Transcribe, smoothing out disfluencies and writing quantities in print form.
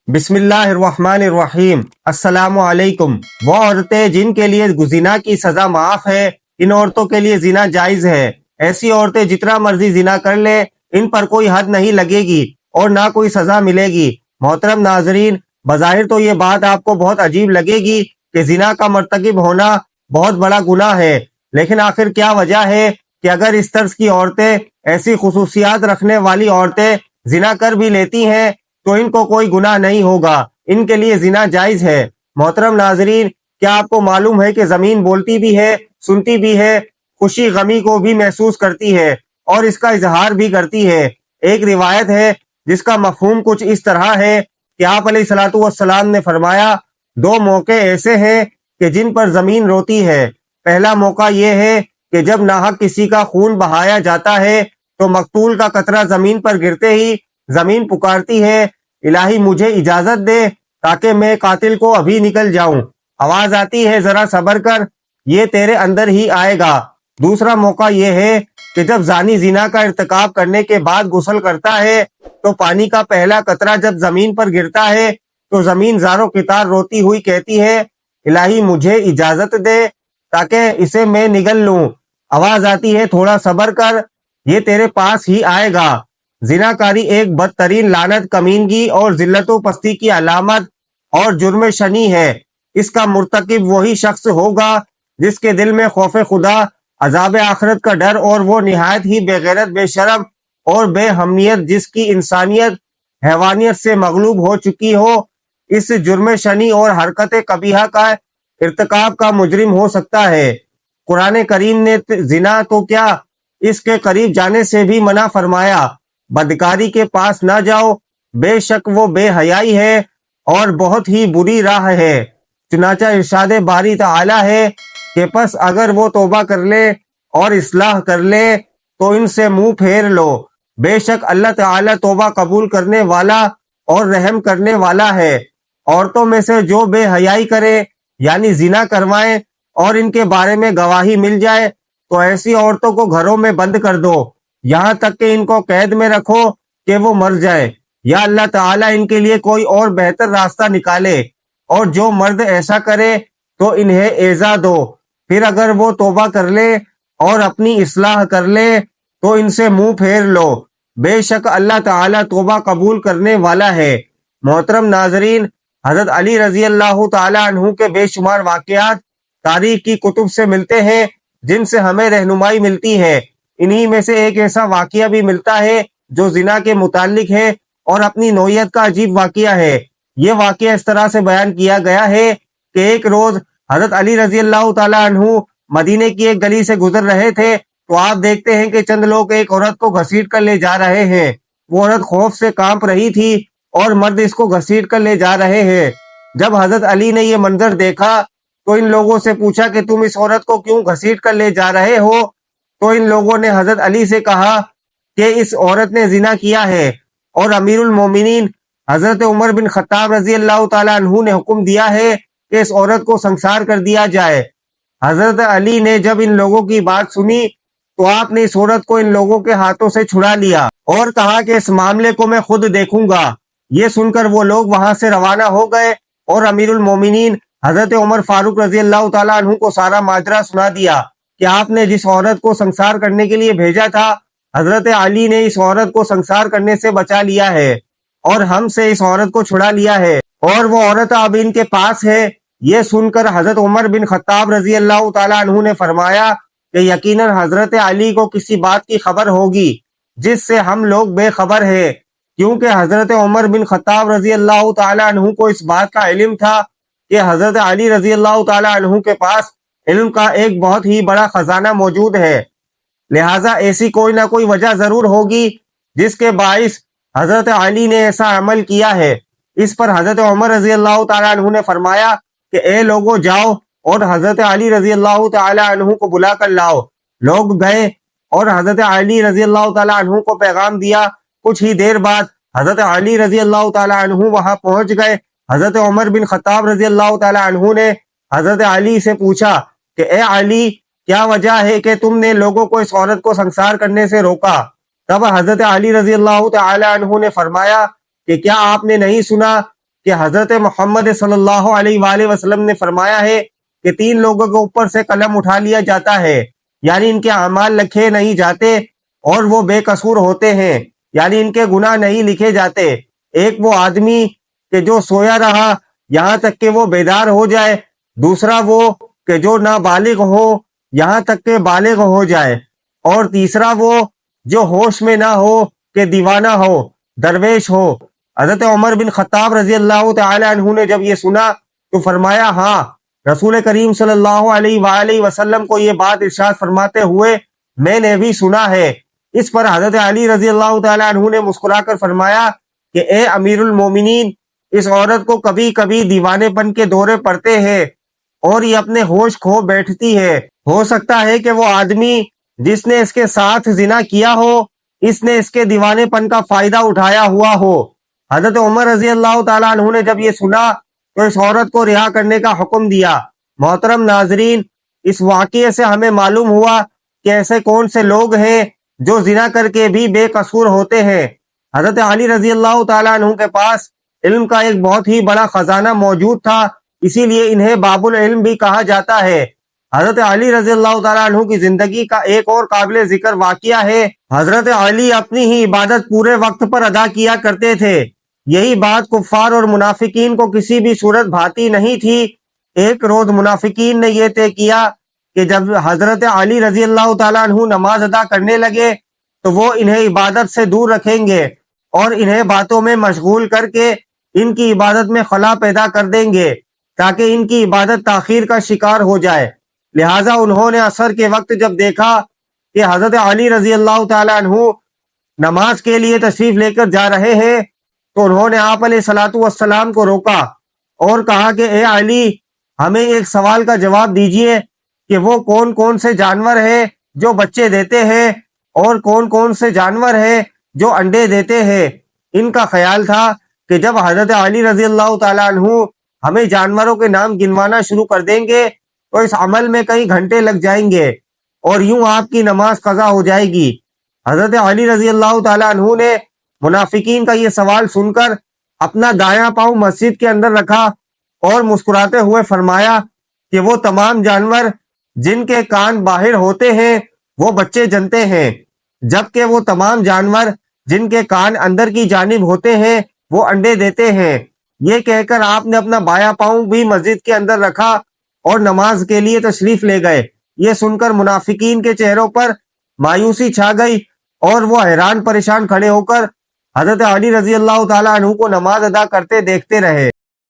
بسم اللہ الرحمن الرحیم۔ السلام علیکم۔ وہ عورتیں جن کے لیے زنا کی سزا معاف ہے، ان عورتوں کے لیے زنا جائز ہے۔ ایسی عورتیں جتنا مرضی زنا کر لیں، ان پر کوئی حد نہیں لگے گی اور نہ کوئی سزا ملے گی۔ محترم ناظرین، بظاہر تو یہ بات آپ کو بہت عجیب لگے گی کہ زنا کا مرتکب ہونا بہت بڑا گناہ ہے، لیکن آخر کیا وجہ ہے کہ اگر اس طرز کی عورتیں، ایسی خصوصیات رکھنے والی عورتیں زنا کر بھی لیتی ہیں تو ان کو کوئی گناہ نہیں ہوگا، ان کے لیے زنا جائز ہے۔ محترم ناظرین، کیا آپ کو معلوم ہے کہ زمین بولتی بھی ہے، سنتی بھی ہے، خوشی غمی کو بھی محسوس کرتی ہے اور اس کا اظہار بھی کرتی ہے۔ ایک روایت ہے جس کا مفہوم کچھ اس طرح ہے کہ آپ علیہ الصلوۃ والسلام نے فرمایا، دو موقع ایسے ہیں کہ جن پر زمین روتی ہے۔ پہلا موقع یہ ہے کہ جب ناحق کسی کا خون بہایا جاتا ہے تو مقتول کا قطرہ زمین پر گرتے ہی زمین پکارتی ہے، الہی مجھے اجازت دے تاکہ میں قاتل کو ابھی نکل جاؤں۔ آواز آتی ہے، ذرا صبر کر، یہ تیرے اندر ہی آئے گا۔ دوسرا موقع یہ ہے کہ جب زانی زنا کا ارتکاب کرنے کے بعد غسل کرتا ہے تو پانی کا پہلا قطرہ جب زمین پر گرتا ہے تو زمین زاروں قطار روتی ہوئی کہتی ہے، الہی مجھے اجازت دے تاکہ اسے میں نگل لوں۔ آواز آتی ہے، تھوڑا صبر کر، یہ تیرے پاس ہی آئے گا۔ زناکاری ایک بدترین لعنت، کمینگی اور ذلت و پستی کی علامت اور جرم شنی ہے۔ اس کا مرتکب وہی شخص ہوگا جس کے دل میں خوف خدا، عذاب آخرت کا ڈر اور وہ نہایت ہی بے غیرت، بے شرم اور بے حمیت جس کی انسانیت حیوانیت سے مغلوب ہو چکی ہو، اس جرم شنی اور حرکت قبیحہ کا ارتکاب کا مجرم ہو سکتا ہے۔ قرآن کریم نے زنا تو کیا، اس کے قریب جانے سے بھی منع فرمایا۔ بدکاری کے پاس نہ جاؤ، بے شک وہ بے حیائی ہے اور بہت ہی بری راہ ہے۔ چنانچہ ارشاد باری تعالی ہے کہ پس اگر وہ توبہ کر لے اور اصلاح کر لے تو ان سے منہ پھیر لو، بے شک اللہ تعالی توبہ قبول کرنے والا اور رحم کرنے والا ہے۔ عورتوں میں سے جو بے حیائی کرے یعنی زنا کروائیں اور ان کے بارے میں گواہی مل جائے تو ایسی عورتوں کو گھروں میں بند کر دو یہاں تک کہ ان کو قید میں رکھو کہ وہ مر جائے، یا اللہ تعالیٰ ان کے لیے کوئی اور بہتر راستہ نکالے۔ اور جو مرد ایسا کرے تو انہیں ایذا دو، پھر اگر وہ توبہ کر لے اور اپنی اصلاح کر لے تو ان سے منہ پھیر لو، بے شک اللہ تعالیٰ توبہ قبول کرنے والا ہے۔ محترم ناظرین، حضرت علی رضی اللہ تعالیٰ عنہ کے بے شمار واقعات تاریخ کی کتب سے ملتے ہیں جن سے ہمیں رہنمائی ملتی ہے۔ انہی میں سے ایک ایسا واقعہ بھی ملتا ہے جو زنا کے متعلق ہے اور اپنی نوعیت کا عجیب واقعہ ہے۔ یہ واقعہ اس طرح سے بیان کیا گیا ہے کہ ایک روز حضرت علی رضی اللہ تعالیٰ عنہ مدینے کی ایک گلی سے گزر رہے تھے تو آپ دیکھتے ہیں کہ چند لوگ ایک عورت کو گھسیٹ کر لے جا رہے ہیں۔ وہ عورت خوف سے کانپ رہی تھی اور مرد اس کو گھسیٹ کر لے جا رہے ہیں۔ جب حضرت علی نے یہ منظر دیکھا تو ان لوگوں سے پوچھا کہ تم اس عورت کو کیوں گھسیٹ کر لے جا رہے ہو؟ تو ان لوگوں نے حضرت علی سے کہا کہ اس عورت نے زنا کیا ہے اور امیر المومنین حضرت عمر بن خطاب رضی اللہ تعالیٰ عنہ نے حکم دیا ہے کہ اس عورت کو سنسار کر دیا جائے۔ حضرت علی نے جب ان لوگوں کی بات سنی تو آپ نے اس عورت کو ان لوگوں کے ہاتھوں سے چھڑا لیا اور کہا کہ اس معاملے کو میں خود دیکھوں گا۔ یہ سن کر وہ لوگ وہاں سے روانہ ہو گئے اور امیر المومنین حضرت عمر فاروق رضی اللہ تعالیٰ عنہ کو سارا ماجرا سنا دیا کہ آپ نے جس عورت کو سنسار کرنے کے لیے بھیجا تھا، حضرت علی نے اس عورت کو سنسار کرنے سے بچا لیا ہے اور ہم سے اس عورت کو چھڑا لیا ہے اور وہ عورت اب ان کے پاس ہے۔ یہ سن کر حضرت عمر بن خطاب رضی اللہ تعالیٰ عنہ نے فرمایا کہ یقیناً حضرت علی کو کسی بات کی خبر ہوگی جس سے ہم لوگ بے خبر ہیں، کیونکہ حضرت عمر بن خطاب رضی اللہ تعالیٰ عنہ کو اس بات کا علم تھا کہ حضرت علی رضی اللہ تعالیٰ عنہ کے پاس علم کا ایک بہت ہی بڑا خزانہ موجود ہے، لہٰذا ایسی کوئی نہ کوئی وجہ ضرور ہوگی جس کے باعث حضرت علی نے ایسا عمل کیا ہے۔ اس پر حضرت عمر رضی اللہ تعالیٰ عنہ نے فرمایا کہ اے لوگو جاؤ اور حضرت علی رضی اللہ تعالیٰ عنہ کو بلا کر لاؤ۔ لوگ گئے اور حضرت علی رضی اللہ تعالیٰ عنہ کو پیغام دیا۔ کچھ ہی دیر بعد حضرت علی رضی اللہ تعالیٰ عنہ وہاں پہنچ گئے۔ حضرت عمر بن خطاب رضی اللہ تعالیٰ عنہ نے حضرت علی سے پوچھا کہ اے علی، کیا وجہ ہے کہ تم نے لوگوں کو اس عورت کو سنسار کرنے سے روکا؟ تب حضرت علی رضی اللہ تعالی عنہ نے فرمایا کہ کیا آپ نے نہیں سنا کہ حضرت محمد صلی اللہ علیہ وآلہ وسلم نے فرمایا ہے کہ 3 لوگوں کے اوپر سے قلم اٹھا لیا جاتا ہے، یعنی ان کے اعمال لکھے نہیں جاتے اور وہ بے قصور ہوتے ہیں، یعنی ان کے گناہ نہیں لکھے جاتے۔ ایک وہ آدمی کہ جو سویا رہا یہاں تک کہ وہ بیدار ہو جائے، دوسرا وہ کہ جو نابالغ ہو یہاں تک کہ بالغ ہو جائے، اور تیسرا وہ جو ہوش میں نہ ہو کہ دیوانہ ہو، درویش ہو۔ حضرت عمر بن خطاب رضی اللہ تعالی عنہ نے جب یہ سنا تو فرمایا، ہاں، رسول کریم صلی اللہ علیہ وآلہ وسلم کو یہ بات ارشاد فرماتے ہوئے میں نے بھی سنا ہے۔ اس پر حضرت علی رضی اللہ تعالی عنہ نے مسکرا کر فرمایا کہ اے امیر المومنین، اس عورت کو کبھی کبھی دیوانے پن کے دورے پڑتے ہیں اور یہ اپنے ہوش کھو بیٹھتی ہے۔ ہو سکتا ہے کہ وہ آدمی جس نے اس کے ساتھ زنا کیا ہو، اس نے اس کے دیوانے پن کا فائدہ اٹھایا ہوا ہو۔ حضرت عمر رضی اللہ تعالیٰ عنہ نے جب یہ سنا تو اس عورت کو رہا کرنے کا حکم دیا۔ محترم ناظرین، اس واقعے سے ہمیں معلوم ہوا کہ ایسے کون سے لوگ ہیں جو زنا کر کے بھی بے قصور ہوتے ہیں۔ حضرت علی رضی اللہ تعالیٰ عنہ کے پاس علم کا ایک بہت ہی بڑا خزانہ موجود تھا، اسی لیے انہیں باب العلم بھی کہا جاتا ہے۔ حضرت علی رضی اللہ تعالیٰ عنہ کی زندگی کا ایک اور قابل ذکر واقعہ ہے۔ حضرت علی اپنی ہی عبادت پورے وقت پر ادا کیا کرتے تھے۔ یہی بات کفار اور منافقین کو کسی بھی صورت بھاتی نہیں تھی۔ ایک روز منافقین نے یہ طے کیا کہ جب حضرت علی رضی اللہ تعالیٰ عنہ نماز ادا کرنے لگے تو وہ انہیں عبادت سے دور رکھیں گے اور انہیں باتوں میں مشغول کر کے ان کی عبادت میں خلا پیدا کر دیں گے تاکہ ان کی عبادت تاخیر کا شکار ہو جائے۔ لہٰذا انہوں نے عصر کے وقت جب دیکھا کہ حضرت علی رضی اللہ تعالیٰ عنہ نماز کے لیے تشریف لے کر جا رہے ہیں تو انہوں نے آپ علیہ الصلوۃ والسلام کو روکا اور کہا کہ اے علی، ہمیں ایک سوال کا جواب دیجئے کہ وہ کون کون سے جانور ہیں جو بچے دیتے ہیں اور کون کون سے جانور ہیں جو انڈے دیتے ہیں۔ ان کا خیال تھا کہ جب حضرت علی رضی اللہ تعالیٰ عنہ ہمیں جانوروں کے نام گنوانا شروع کر دیں گے تو اس عمل میں کئی گھنٹے لگ جائیں گے اور یوں آپ کی نماز قضا ہو جائے گی۔ حضرت علی رضی اللہ تعالیٰ عنہ نے منافقین کا یہ سوال سن کر اپنا دایاں پاؤں مسجد کے اندر رکھا اور مسکراتے ہوئے فرمایا کہ وہ تمام جانور جن کے کان باہر ہوتے ہیں وہ بچے جنتے ہیں، جبکہ وہ تمام جانور جن کے کان اندر کی جانب ہوتے ہیں وہ انڈے دیتے ہیں۔ یہ کہہ کر آپ نے اپنا بایاں پاؤں بھی مسجد کے اندر رکھا اور نماز کے لیے تشریف لے گئے۔ یہ سن کر منافقین کے چہروں پر مایوسی چھا گئی اور وہ حیران پریشان کھڑے ہو کر حضرت علی رضی اللہ تعالیٰ عنہ کو نماز ادا کرتے دیکھتے رہے۔